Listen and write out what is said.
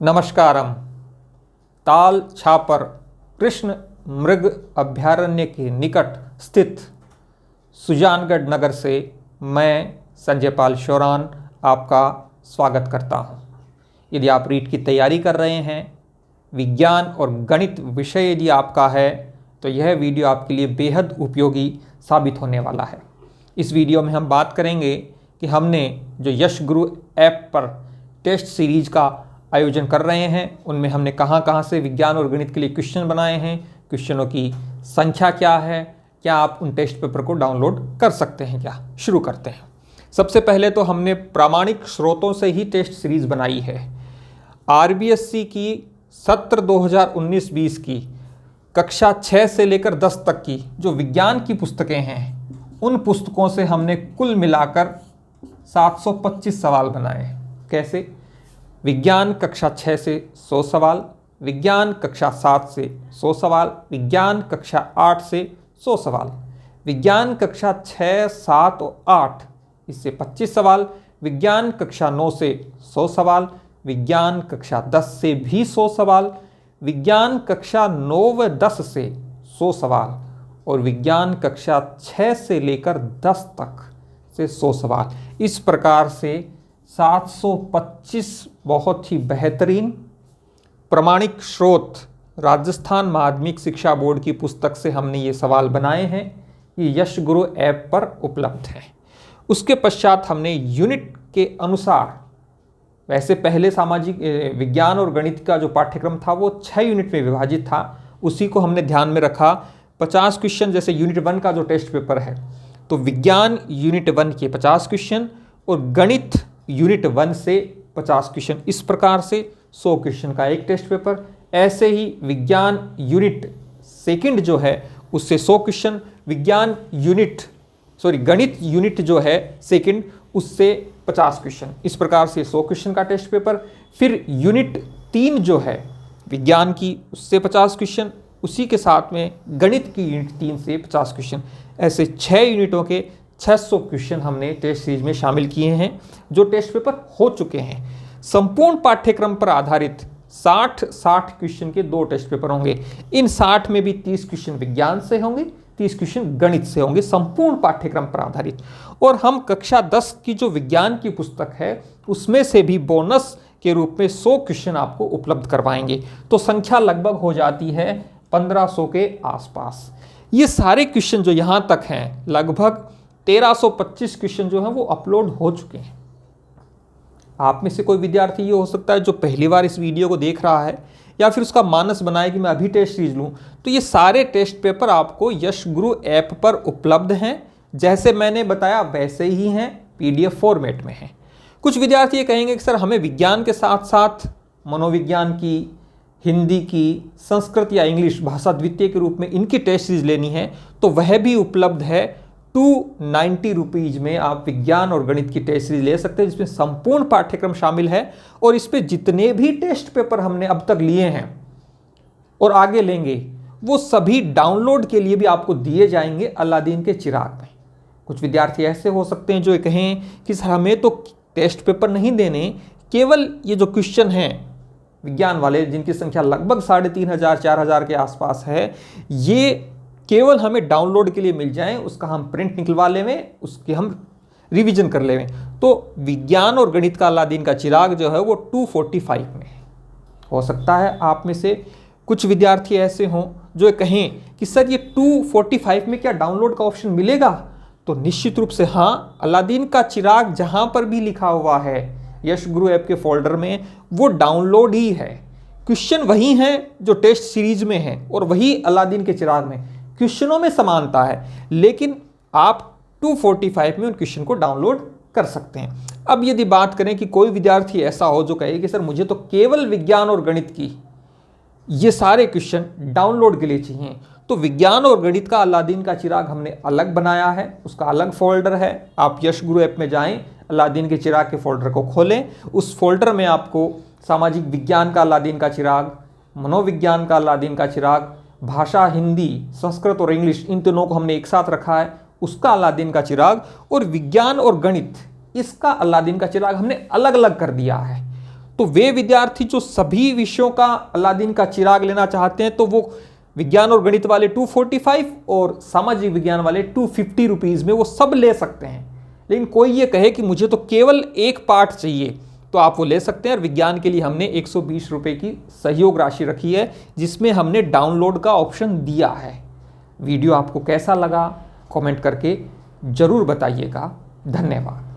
नमस्कारम। ताल छापर कृष्ण मृग अभयारण्य के निकट स्थित सुजानगढ़ नगर से मैं संजय पाल शौरान आपका स्वागत करता हूं। यदि आप रीट की तैयारी कर रहे हैं, विज्ञान और गणित विषय यदि आपका है, तो यह वीडियो आपके लिए बेहद उपयोगी साबित होने वाला है। इस वीडियो में हम बात करेंगे कि हमने जो यश गुरु ऐप पर टेस्ट सीरीज का आयोजन कर रहे हैं, उनमें हमने कहां कहां से विज्ञान और गणित के लिए क्वेश्चन बनाए हैं, क्वेश्चनों की संख्या क्या है, क्या आप उन टेस्ट पेपर को डाउनलोड कर सकते हैं क्या। शुरू करते हैं। सबसे पहले तो हमने प्रामाणिक स्रोतों से ही टेस्ट सीरीज बनाई है। आरबीएससी की सत्र 2019-20 की कक्षा 6 से लेकर 10 तक की जो विज्ञान की पुस्तकें हैं, उन पुस्तकों से हमने कुल मिलाकर 725 सवाल बनाए। कैसे? विज्ञान कक्षा 6 से 100 सवाल, विज्ञान कक्षा 7 से 100 सवाल, विज्ञान कक्षा 8 से 100 सवाल, विज्ञान कक्षा 6, 7 और 8 इससे 25 सवाल, विज्ञान कक्षा 9 से 100 सवाल, विज्ञान कक्षा 10 से भी 100 सवाल, विज्ञान कक्षा 9 व 10 से 100 सवाल और विज्ञान कक्षा 6 से लेकर 10 तक से 100 सवाल। इस प्रकार से 725 बहुत ही बेहतरीन प्रमाणिक स्रोत राजस्थान माध्यमिक शिक्षा बोर्ड की पुस्तक से हमने ये सवाल बनाए हैं। ये यश गुरु ऐप पर उपलब्ध है। उसके पश्चात हमने यूनिट के अनुसार, वैसे पहले सामाजिक विज्ञान और गणित का जो पाठ्यक्रम था वो 6 यूनिट में विभाजित था, उसी को हमने ध्यान में रखा। 50 क्वेश्चन जैसे यूनिट 1 का जो टेस्ट पेपर है, तो विज्ञान यूनिट 1 के 50 क्वेश्चन और गणित यूनिट 1 से 50 क्वेश्चन, इस प्रकार से 100 क्वेश्चन का एक टेस्ट पेपर। ऐसे ही विज्ञान यूनिट सेकंड जो है उससे 100 क्वेश्चन, गणित यूनिट जो है सेकंड उससे 50 क्वेश्चन, इस प्रकार से 100 क्वेश्चन का टेस्ट पेपर। फिर यूनिट 3 जो है विज्ञान की, उससे 50 क्वेश्चन, उसी के साथ में गणित की यूनिट 3 से 50 क्वेश्चन। ऐसे 6 यूनिटों के 600 क्वेश्चन हमने टेस्ट सीरीज में शामिल किए हैं, जो टेस्ट पेपर हो चुके हैं। संपूर्ण पाठ्यक्रम पर आधारित 60 क्वेश्चन के 2 टेस्ट पेपर होंगे। इन 60 में भी 30 क्वेश्चन विज्ञान से होंगे, 30 क्वेश्चन गणित से होंगे, संपूर्ण पाठ्यक्रम पर आधारित। और हम कक्षा 10 की जो विज्ञान की पुस्तक है, उसमें से भी बोनस के रूप में 100 क्वेश्चन आपको उपलब्ध करवाएंगे। तो संख्या लगभग हो जाती है 1500 के आसपास। ये सारे क्वेश्चन जो यहाँ तक हैं, लगभग 1325 क्वेश्चन जो हैं वो अपलोड हो चुके हैं। आप में से कोई विद्यार्थी ये हो सकता है जो पहली बार इस वीडियो को देख रहा है, या फिर उसका मानस बनाए कि मैं अभी टेस्ट सीरीज लूँ, तो ये सारे टेस्ट पेपर आपको यश गुरु ऐप पर उपलब्ध हैं। जैसे मैंने बताया वैसे ही हैं, PDF फॉर्मेट में हैं। कुछ विद्यार्थी ये कहेंगे कि सर हमें विज्ञान के साथ साथ मनोविज्ञान की, हिंदी की, संस्कृत या इंग्लिश भाषा द्वितीय के रूप में इनकी टेस्ट सीरीज लेनी है, तो वह भी उपलब्ध है। 290 रुपीज़ में आप विज्ञान और गणित की टेस्ट सीरीज ले सकते हैं, जिसमें संपूर्ण पाठ्यक्रम शामिल है। और इस पे जितने भी टेस्ट पेपर हमने अब तक लिए हैं और आगे लेंगे, वो सभी डाउनलोड के लिए भी आपको दिए जाएंगे अलादीन के चिराग में। कुछ विद्यार्थी ऐसे हो सकते हैं जो कहें कि सर हमें तो टेस्ट पेपर नहीं देने, केवल ये जो क्वेश्चन हैं विज्ञान वाले, जिनकी संख्या लगभग 3500-4000 के आसपास है, ये केवल हमें डाउनलोड के लिए मिल जाएं, उसका हम प्रिंट निकलवा लेवें, उसकी हम रिवीजन कर लेवें। तो विज्ञान और गणित का अलादीन का चिराग जो है वो 245 में है। हो सकता है आप में से कुछ विद्यार्थी ऐसे हों जो कहें कि सर ये 245 में क्या डाउनलोड का ऑप्शन मिलेगा? तो निश्चित रूप से हाँ, अलादीन का चिराग जहाँ पर भी लिखा हुआ है यश गुरु ऐप के फोल्डर में, वो डाउनलोड ही है। क्वेश्चन वही हैं जो टेस्ट सीरीज में हैं और वही अलादीन के चिराग में, क्वेश्चनों में समानता है, लेकिन आप 245 में उन क्वेश्चन को डाउनलोड कर सकते हैं। अब यदि बात करें कि कोई विद्यार्थी ऐसा हो जो कहे कि सर मुझे तो केवल विज्ञान और गणित की ये सारे क्वेश्चन डाउनलोड के लिए चाहिए, तो विज्ञान और गणित का अलादीन का चिराग हमने अलग बनाया है, उसका अलग फोल्डर है। आप यश गुरु ऐप में जाएं, अलादीन के चिराग के फोल्डर को खोलें, उस फोल्डर में आपको सामाजिक विज्ञान का अलादीन का चिराग, मनोविज्ञान का अलादीन का चिराग, भाषा हिंदी, संस्कृत और इंग्लिश, इन तीनों को हमने एक साथ रखा है, उसका अलादीन का चिराग, और विज्ञान और गणित इसका अलादीन का चिराग हमने अलग अलग कर दिया है। तो वे विद्यार्थी जो सभी विषयों का अलादीन का चिराग लेना चाहते हैं तो वो विज्ञान और गणित वाले 245 और सामाजिक विज्ञान वाले 250 रुपीज़ में वो सब ले सकते हैं। लेकिन कोई ये कहे कि मुझे तो केवल एक पाठ चाहिए तो आप वो ले सकते हैं। और विज्ञान के लिए हमने 120 रुपये की सहयोग राशि रखी है जिसमें हमने डाउनलोड का ऑप्शन दिया है। वीडियो आपको कैसा लगा कमेंट करके ज़रूर बताइएगा। धन्यवाद।